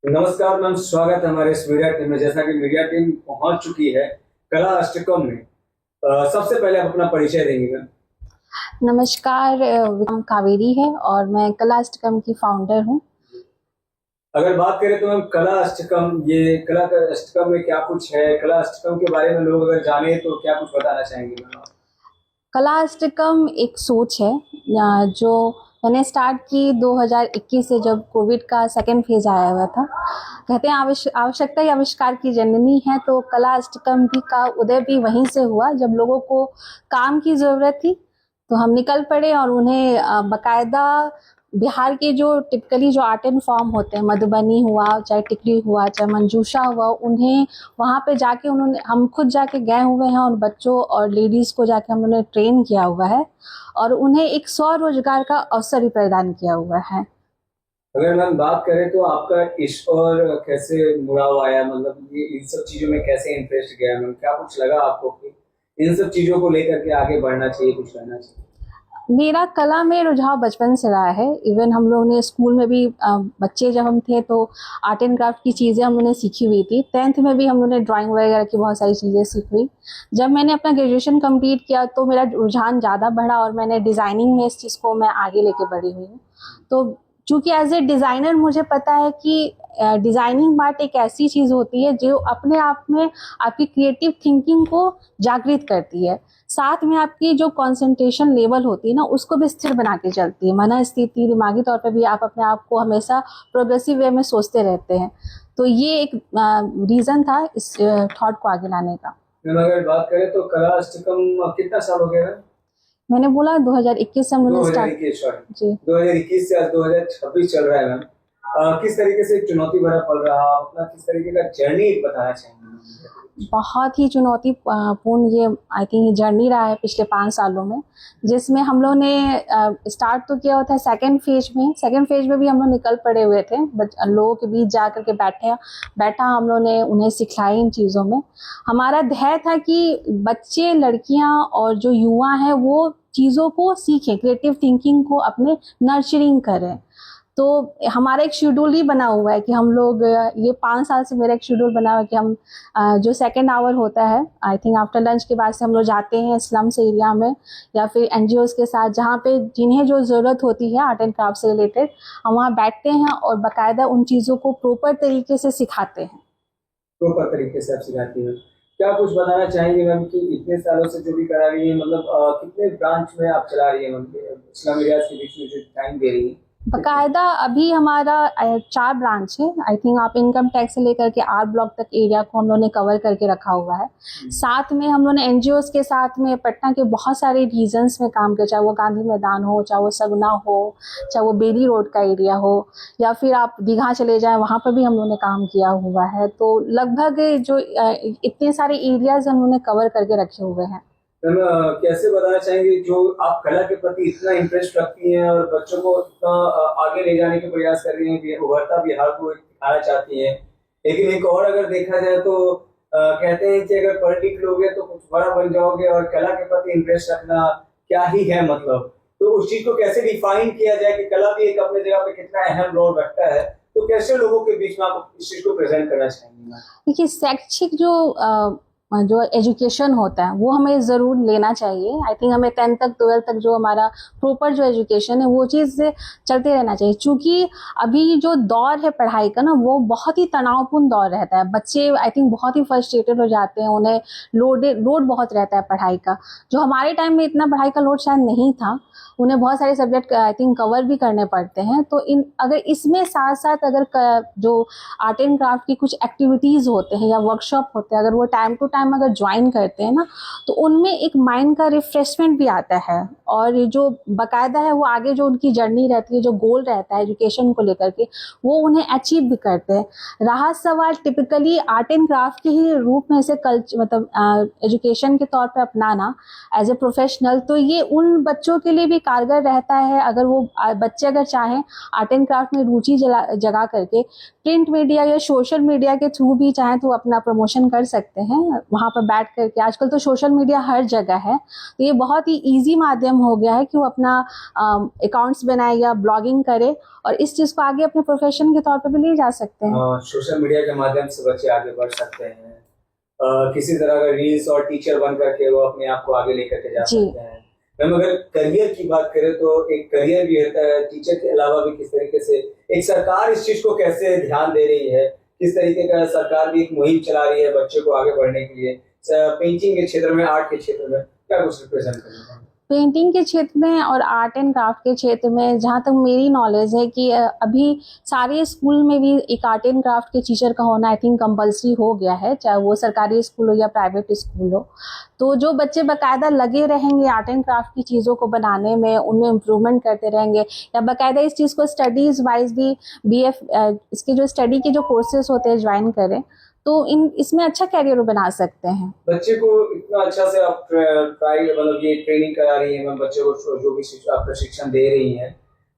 नमस्कार मैम, स्वागत है हमारे इस मीडिया टीम में। जैसा कि मीडिया टीम पहुंच चुकी है कला अष्टकम में, सबसे पहले आप अपना परिचय देंगे मैम। नमस्कार, नाम कावेरी है और मैं कला अष्टकम की फाउंडर हूँ। अगर बात करें तो मैम कला अष्टकम, ये कला अष्टकम में क्या कुछ है, कला अष्टकम के बारे में लोग अगर जाने तो क्या कुछ बताना चाहेंगे मैम? कला अष्टकम एक सोच है जो मैंने स्टार्ट की 2021 से, जब कोविड का सेकेंड फेज आया हुआ था। कहते हैं आवश्यकता ही आविष्कार की जननी है, तो कला अष्टकम भी का उदय भी वहीं से हुआ जब लोगों को काम की ज़रूरत थी। तो हम निकल पड़े और उन्हें बाकायदा बिहार के जो टिपिकली जो आर्ट एंड फॉर्म होते हैं, मधुबनी हुआ, चाहे टिकली हुआ, चाहे मंजूषा हुआ, उन्हें वहाँ पे जाके हम खुद जाके गए हुए हैं और बच्चों और लेडीज़ को जाके हम उन्हें ट्रेन किया हुआ है और उन्हें एक स्वरोजगार का अवसर भी प्रदान किया हुआ है। अगर मैम बात करें तो आपका इस और कैसे मुड़ाव आया, मतलब ये इन सब चीजों में कैसे इंटरेस्ट गया मैम? क्या कुछ लगा आपको कि इन सब चीजों को लेकर के आगे बढ़ना चाहिए, कुछ करना चाहिए? मेरा कला में रुझाव बचपन से रहा है। इवन हम लोग ने स्कूल में भी बच्चे जब हम थे तो आर्ट एंड क्राफ्ट की चीज़ें हमने सीखी हुई थी। 10th में भी हमने ड्राइंग वगैरह की बहुत सारी चीज़ें सीखी हुई। जब मैंने अपना ग्रेजुएशन कंप्लीट किया तो मेरा रुझान ज़्यादा बढ़ा और मैंने डिज़ाइनिंग में इस चीज़ को मैं आगे लेके बढ़ी हुई हूँ। तो चूँकि एज ए डिज़ाइनर मुझे पता है कि डिज़ाइनिंग पार्ट एक ऐसी चीज़ होती है जो अपने आप में आपकी क्रिएटिव थिंकिंग को जागृत करती है, साथ में आपकी जो कंसंट्रेशन लेवल होती है ना, उसको भी स्थिर बना के चलती है। मन स्थिति, दिमागी तौर पे भी आप अपने आप को हमेशा प्रोग्रेसिव वे में सोचते रहते हैं। तो ये एक रीज़न था इस थॉट को आगे लाने का। मैम अगर बात करें तो कला अष्टकम कितना साल हो गया? मैंने बोला 2021 से हम लोगों ने स्टार्ट। 2021, सॉरी जी, 2021 से आज 2026 चल रहा है मैम। किस तरीके से चुनौती भरा पड़ रहा, अपना किस तरीके का जर्नी बताना चाहेंगे? बहुत ही चुनौती पूर्ण ये आई थिंक जर्नी रहा है पिछले 5 सालों में, जिसमें हम लोग ने स्टार्ट तो किया होता है सेकेंड फेज में भी हम लोग निकल पड़े हुए थे। लोगों के बीच जा कर के बैठा हम लोग ने उन्हें सिखलाई इन चीज़ों में। हमारा ध्येय था कि बच्चे, लड़कियां और जो युवा हैं वो चीज़ों को सीखें, क्रिएटिव थिंकिंग को अपने नर्चरिंग करें। तो हमारा एक शेड्यूल ही बना हुआ है कि हम लोग ये 5 साल से मेरा एक शेड्यूल बना हुआ है कि हम जो सेकेंड आवर होता है, आई थिंक आफ्टर लंच के बाद से हम लोग जाते हैं स्लम्स एरिया में या फिर एनजीओज के साथ, जहाँ पे जिन्हें जो ज़रूरत होती है आर्ट एंड क्राफ्ट से रिलेटेड, हम वहाँ बैठते हैं और बाकायदा उन चीज़ों को प्रॉपर तरीके से सिखाते हैं। प्रॉपर तरीके से आप सिखाती हैं। क्या कुछ बताना चाहेंगे मैम कि इतने सालों से जो भी करा रही है, मतलब कितने ब्रांच में आप चला रही है मैम, इस्लाम एरियाज के बीच में जो टाइम दे रही है? बाकायदा अभी हमारा 4 ब्रांच है। आई थिंक आप इनकम टैक्स से लेकर के आर ब्लॉक तक एरिया को हम लोगों ने कवर करके रखा हुआ है। साथ में हम लोगों ने एनजीओज के साथ में पटना के बहुत सारे रीजन्स में काम किया, चाहे वो गांधी मैदान हो, चाहे वो सगुना हो, चाहे वो बेली रोड का एरिया हो, या फिर आप दीघा चले जाएँ, वहाँ पर भी हम लोगों ने काम किया हुआ है। तो लगभग जो इतने सारे एरियाज हम लोगों ने कवर करके रखे हुए हैं। मैम कैसे बताना चाहेंगे, जो आप कला के प्रति इतना इंटरेस्ट रखती हैं और बच्चों को इतना आगे ले जाने के प्रयास कर रही हैं, उभरता बिहार को दिखाना चाहती हैं, लेकिन एक और अगर देखा जाए तो कहते हैं कि अगर पढ़ लिख लोगे तो कुछ बड़ा बन जाओगे, और कला के प्रति इंटरेस्ट रखना क्या ही है मतलब? तो उस चीज को कैसे डिफाइन किया जाए कि कला भी एक अपने जगह पे कितना अहम रोल रखता है, तो कैसे लोगों के बीच में आप इस चीज को प्रेजेंट करना चाहेंगे? देखिए, शैक्षिक जो एजुकेशन होता है वो हमें ज़रूर लेना चाहिए। आई थिंक हमें 10th तक 12th तक जो हमारा प्रॉपर जो एजुकेशन है वो चीज़ चलते रहना चाहिए। चूँकि अभी जो दौर है पढ़ाई का ना, वो बहुत ही तनावपूर्ण दौर रहता है। बच्चे आई थिंक बहुत ही फ्रस्ट्रेटेड हो जाते हैं, उन्हें लोड बहुत रहता है पढ़ाई का। जो हमारे टाइम में इतना पढ़ाई का लोड शायद नहीं था, उन्हें बहुत सारे सब्जेक्ट आई थिंक कवर भी करने पड़ते हैं। तो अगर इसमें साथ साथ अगर जो आर्ट एंड क्राफ्ट की कुछ एक्टिविटीज़ होते हैं या वर्कशॉप होते हैं, अगर वो टाइम टू टाइम अगर ज्वाइन करते हैं ना, तो उनमें एक माइंड का रिफ्रेशमेंट भी आता है और जो बाकायदा है वो आगे जो उनकी जर्नी रहती है, जो गोल रहता है एजुकेशन को लेकर के, वो उन्हें अचीव भी करते हैं। रहा सवाल टिपिकली आर्ट एंड क्राफ्ट के ही रूप में इसे मतलब एजुकेशन के तौर पे अपनाना एज ए प्रोफेशनल, तो ये उन बच्चों के लिए भी कारगर रहता है। अगर वो बच्चे अगर चाहें आर्ट एंड क्राफ्ट में रुचि जगा करके प्रिंट मीडिया या सोशल मीडिया के थ्रू भी चाहें तो अपना प्रमोशन कर सकते हैं। वहाँ पर बैठ करके, आजकल तो सोशल मीडिया हर जगह है, तो ये बहुत ही इजी माध्यम हो गया है कि वो अपना अकाउंट्स बनाए या ब्लॉगिंग करे और इस चीज़ को आगे अपने प्रोफेशन के तौर पे भी ले जा सकते हैं। सोशल मीडिया के माध्यम से बच्चे आगे बढ़ सकते हैं, किसी तरह का रील्स और टीचर बन करके वो अपने आप को आगे लेकर के जा सकते हैं। मैम अगर करियर की बात करें तो एक करियर भी होता है, टीचर के अलावा भी किस तरीके से एक सरकार इस चीज को कैसे ध्यान दे रही है, किस तरीके का सरकार भी एक मुहिम चला रही है बच्चे को आगे बढ़ने के लिए, पेंटिंग के क्षेत्र में, आर्ट के क्षेत्र में क्या कुछ रिप्रेजेंट करना है? पेंटिंग के क्षेत्र में और आर्ट एंड क्राफ्ट के क्षेत्र में जहाँ तक मेरी नॉलेज है कि अभी सारे स्कूल में भी एक आर्ट एंड क्राफ्ट के टीचर का होना आई थिंक कंपलसरी हो गया है, चाहे वो सरकारी स्कूल हो या प्राइवेट स्कूल हो। तो जो बच्चे बाकायदा लगे रहेंगे आर्ट एंड क्राफ्ट की चीज़ों को बनाने में, उनमें इम्प्रूवमेंट करते रहेंगे या बाकायदा इस चीज़ को स्टडीज़ वाइज भी इसके जो स्टडी के जो कोर्सेज होते हैं ज्वाइन करें, तो इसमें अच्छा कैरियर बना सकते हैं। बच्चे को इतना अच्छा से आप मतलब ये ट्रेनिंग करा रही है, बच्चे को जो भी आप प्रशिक्षण दे रही हैं,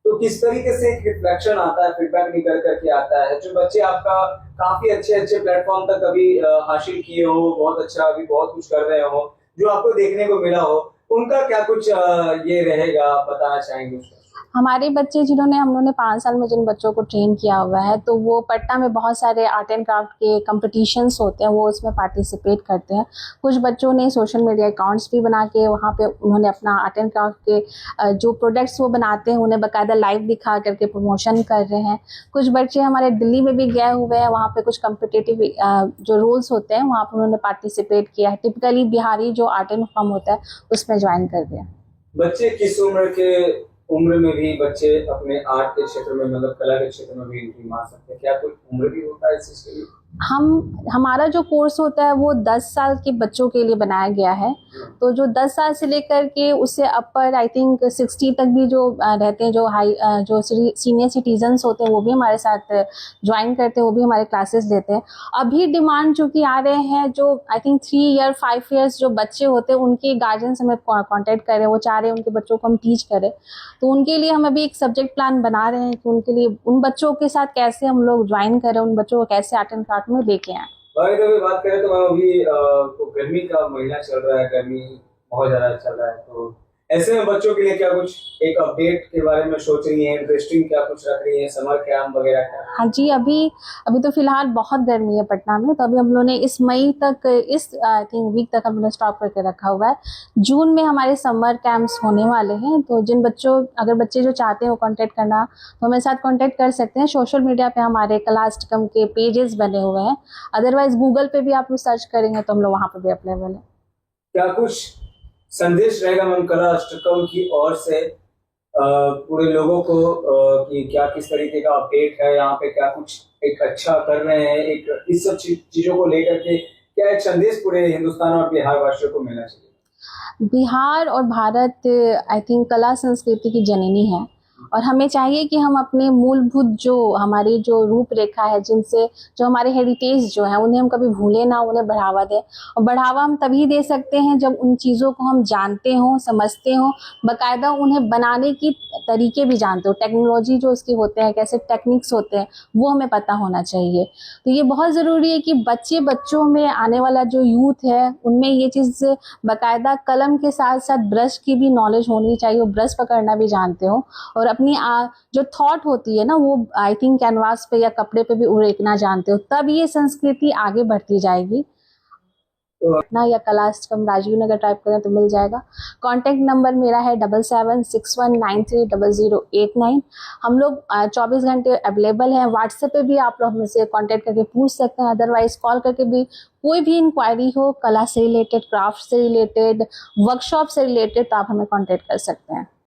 तो किस तरीके से एक रिफ्लेक्शन आता है, फीडबैक निकल करके आता है, जो बच्चे आपका काफी अच्छे प्लेटफॉर्म तक अभी हासिल किए हो, बहुत अच्छा अभी बहुत कुछ कर रहे हो, जो आपको देखने को मिला हो, उनका क्या कुछ ये रहेगा, बताना चाहेंगे उसका? हमारे बच्चे जिन्होंने हम लोगों ने 5 साल में जिन बच्चों को ट्रेन किया हुआ है, तो वो पटना में बहुत सारे आर्ट एंड क्राफ्ट के कंपटीशंस होते हैं, वो उसमें पार्टिसिपेट करते हैं। कुछ बच्चों ने सोशल मीडिया अकाउंट्स भी बना के वहाँ पे उन्होंने अपना आर्ट एंड क्राफ्ट के जो प्रोडक्ट्स वो बनाते हैं उन्हें बाकायदा लाइव दिखा करके प्रमोशन कर रहे हैं। कुछ बच्चे हमारे दिल्ली में भी गए हुए हैं, वहाँ पे कुछ कम्पिटिटिव जो रोल्स होते हैं वहाँ पर उन्होंने पार्टिसिपेट किया है। टिपिकली बिहारी जो आर्ट एंड फॉर्म होता है उसमें ज्वाइन कर दिया। बच्चे किस उम्र में भी बच्चे अपने आर्ट के क्षेत्र में, मतलब कला के क्षेत्र में भी एंट्री मार सकते हैं? क्या कोई उम्र भी होता है इस चीज के लिए? हमारा जो कोर्स होता है वो 10 साल के बच्चों के लिए बनाया गया है, तो जो 10 साल से लेकर के उससे अपर आई थिंक 60 तक भी जो रहते हैं, जो सीनियर सिटीजन्स होते हैं वो भी हमारे साथ ज्वाइन करते हैं, वो भी हमारे क्लासेस लेते हैं। अभी डिमांड चूँकि आ रहे हैं, जो आई थिंक 3 ईयर 5 ईयर्स जो बच्चे होते हैं उनके गार्जियंस हमें कॉन्टेक्ट कर रहे हैं, वो चाह रहे हैं उनके बच्चों को हम टीच करें, तो उनके लिए हम अभी एक सब्जेक्ट प्लान बना रहे हैं कि उनके लिए उन बच्चों के साथ कैसे हम लोग ज्वाइन करें, उन बच्चों को कैसे आर्ट एंड क्राफ्ट में लेके आए। अभी बात करें तो अभी तो गर्मी का महीना चल रहा है, गर्मी बहुत ज्यादा चल रहा है, तो ऐसे में बच्चों के लिए क्या कुछ एक अपडेट के बारे में सोच रही हैं, इंटरेस्टिंग क्या कुछ रख रही हैं, समर कैंप वगैरह का? हाँ जी, अभी तो फिलहाल बहुत गर्मी है पटना में, तो अभी हम लोगों ने इस मई तक, इस आई थिंक वीक तक हम लोगों ने स्टॉप करके रखा हुआ है। जून में हमारे समर कैंप्स होने वाले हैं, तो अगर बच्चे जो चाहते हैं वो कांटेक्ट करना तो हमारे साथ कांटेक्ट कर सकते हैं। सोशल मीडिया पे हमारे कलाष्टकम के पेजेस बने हुए हैं, अदरवाइज गूगल पे भी आप लोग सर्च करेंगे तो हम लोग वहाँ पे भी अवेलेबल है। क्या कुछ संदेश रहेगा मैम कलाष्टकम की ओर से पूरे लोगों को कि क्या किस तरीके का अपडेट है यहाँ पे, क्या कुछ एक अच्छा कर रहे हैं, एक इस सब चीजों को लेकर के क्या एक संदेश पूरे हिंदुस्तान और बिहार वासियों को मिलना चाहिए? बिहार और भारत आई थिंक कला संस्कृति की जननी है, और हमें चाहिए कि हम अपने मूलभूत जो हमारी जो रूपरेखा है, जिनसे जो हमारे हेरिटेज जो है उन्हें हम कभी भूलें ना, उन्हें बढ़ावा दें। और बढ़ावा हम तभी दे सकते हैं जब उन चीज़ों को हम जानते हों, समझते हों, बाकायदा उन्हें बनाने की तरीके भी जानते हो, टेक्नोलॉजी जो उसके होते हैं, कैसे टेक्निक्स होते हैं, वो हमें पता होना चाहिए। तो ये बहुत ज़रूरी है कि बच्चों में आने वाला जो यूथ है उनमें ये चीज़ बाकायदा कलम के साथ साथ ब्रश की भी नॉलेज होनी चाहिए, वो ब्रश पकड़ना भी जानते हो और अपनी जो थॉट होती है ना वो आई थिंक कैनवास पे या कपड़े पे भी उड़ेकना जानते हो, तब ये संस्कृति आगे बढ़ती जाएगी। ना या कलाष्टकम राजीव नगर टाइप करें तो मिल जाएगा। कॉन्टैक्ट नंबर मेरा है 7761930089। हम लोग 24 घंटे अवेलेबल हैं। व्हाट्सएप पे भी आप लोग हमसे कॉन्टैक्ट करके पूछ सकते हैं, अदरवाइज कॉल करके भी कोई भी इंक्वायरी हो कला से रिलेटेड, क्राफ्ट से रिलेटेड, वर्कशॉप से रिलेटेड, तो आप हमें कॉन्टैक्ट कर सकते हैं।